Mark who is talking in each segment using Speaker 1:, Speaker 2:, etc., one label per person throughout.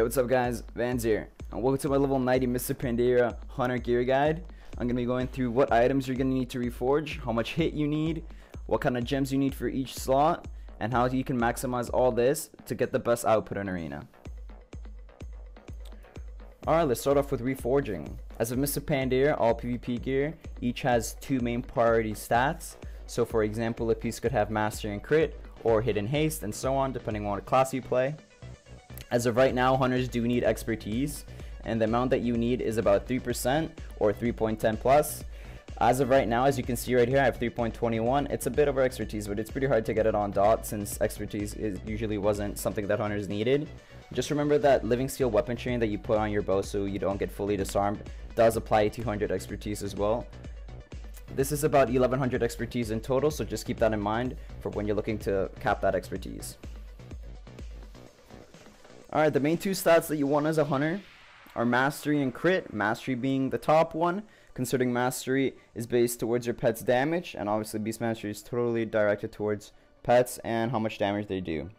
Speaker 1: Hey, what's up guys, Vans here, and welcome to my level 90 Mr. Pandera Hunter Gear Guide. I'm going to be going through what items you're going to need to reforge, how much hit you need, what kind of gems you need for each slot, and how you can maximize all this to get the best output in Arena. Alright, let's start off with reforging. As of Mr. Pandera, all PvP gear each has two main priority stats. So for example, a piece could have Mastery and Crit, or Hit and Haste, and so on, depending on what class you play. As of right now, hunters do need expertise, and the amount that you need is about 3% or 3.10 plus. As of right now, as you can see right here, I have 3.21. It's a bit over expertise, but it's pretty hard to get it on dot since expertise usually wasn't something that hunters needed. Just remember that living steel weapon chain that you put on your bow so you don't get fully disarmed does apply 200 expertise as well. This is about 1100 expertise in total, so just keep that in mind for when you're looking to cap that expertise. Alright, the main two stats that you want as a hunter are Mastery and Crit, Mastery being the top one, considering Mastery is based towards your pet's damage, and obviously Beast Mastery is totally directed towards pets and how much damage they do.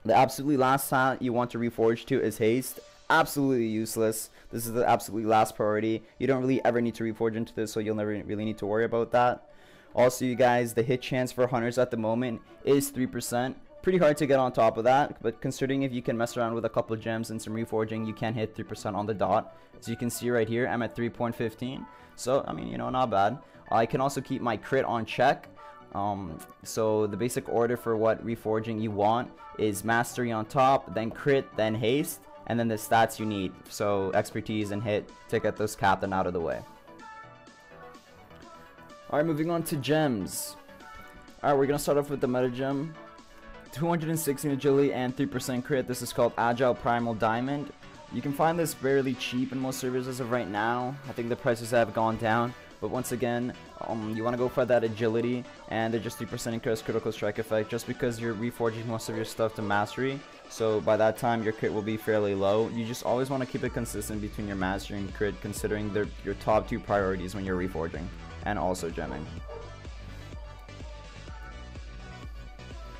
Speaker 1: The absolutely last stat you want to reforge to is Haste. Absolutely useless. This is the absolutely last priority. You don't really ever need to reforge into this, so you'll never really need to worry about that. Also, you guys, the hit chance for hunters at the moment is 3%. Pretty hard to get on top of that, but considering if you can mess around with a couple of gems and some reforging, you can hit 3% on the dot. As you can see right here, I'm at 3.15, so I mean, you know, not bad. I can also keep my crit on check. So the basic order for what reforging you want is Mastery on top, then Crit, then Haste, and then the stats you need, so expertise and hit, to get those captain out of the way. Alright, moving on to gems. Alright, we're gonna start off with the meta gem. 216 agility and 3% crit. This is called Agile Primal Diamond. You can find this fairly cheap in most servers as of right now. I think the prices have gone down, but once again, you want to go for that agility, and they're just 3% increased critical strike effect just because you're reforging most of your stuff to Mastery. So by that time your crit will be fairly low. You just always want to keep it consistent between your Mastery and crit, considering they're your top two priorities when you're reforging and also gemming.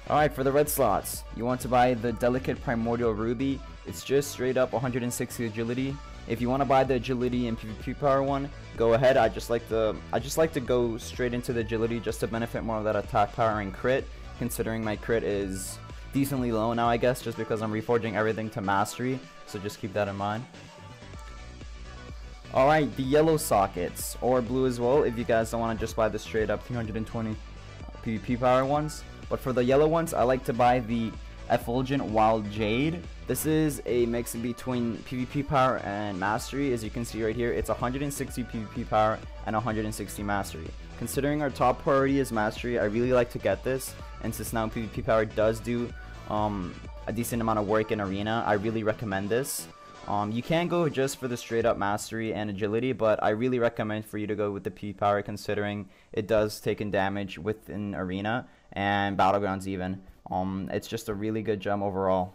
Speaker 1: Alright, for the red slots, you want to buy the Delicate Primordial Ruby. It's just straight up 160 agility. If you want to buy the agility and PvP power one, go ahead. I just like to go straight into the agility just to benefit more of that attack power and crit, considering my crit is decently low now, I guess, just because I'm reforging everything to Mastery, so just keep that in mind. Alright, the yellow sockets, or blue as well, if you guys don't want to just buy the straight up 320 PvP power ones. But for the yellow ones, I like to buy the Effulgent Wild Jade. This is a mix between PvP power and Mastery. As you can see right here, it's 160 PvP power and 160 Mastery. Considering our top priority is Mastery, I really like to get this, and since now PvP power does do a decent amount of work in Arena, I really recommend this. You can go just for the straight up Mastery and agility, but I really recommend for you to go with the PvP power, considering it does take in damage within Arena and Battlegrounds even. It's just a really good gem overall.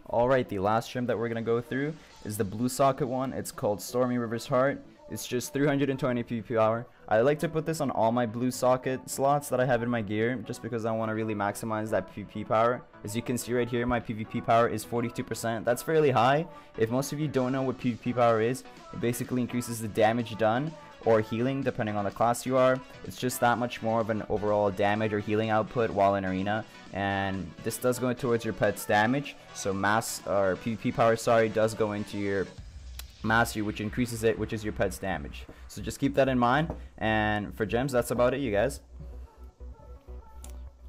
Speaker 1: Alright, the last gem that we're going to go through is the blue socket one. It's called Stormy River's Heart. It's just 320 PvP power. I like to put this on all my blue socket slots that I have in my gear, just because I want to really maximize that PvP power. As you can see right here, my PvP power is 42%. That's fairly high. If most of you don't know what PvP power is, it basically increases the damage done or healing depending on the class you are. It's just that much more of an overall damage or healing output while in Arena, and this does go towards your pet's damage. So PvP power, sorry, does go into your Mastery, which increases it, which is your pet's damage. So just keep that in mind. And for gems, that's about it, you guys.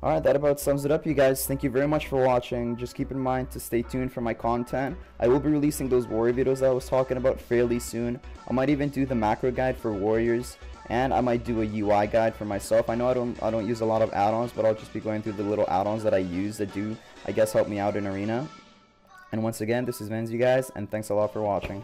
Speaker 1: Alright, that about sums it up, you guys. Thank you very much for watching. Just keep in mind to stay tuned for my content. I will be releasing those warrior videos that I was talking about fairly soon. I might even do the macro guide for warriors, and I might do a UI guide for myself. I know I don't use a lot of add-ons, but I'll just be going through the little add-ons that I use that do, I guess, help me out in Arena. And once again, this is Vans, you guys, and thanks a lot for watching.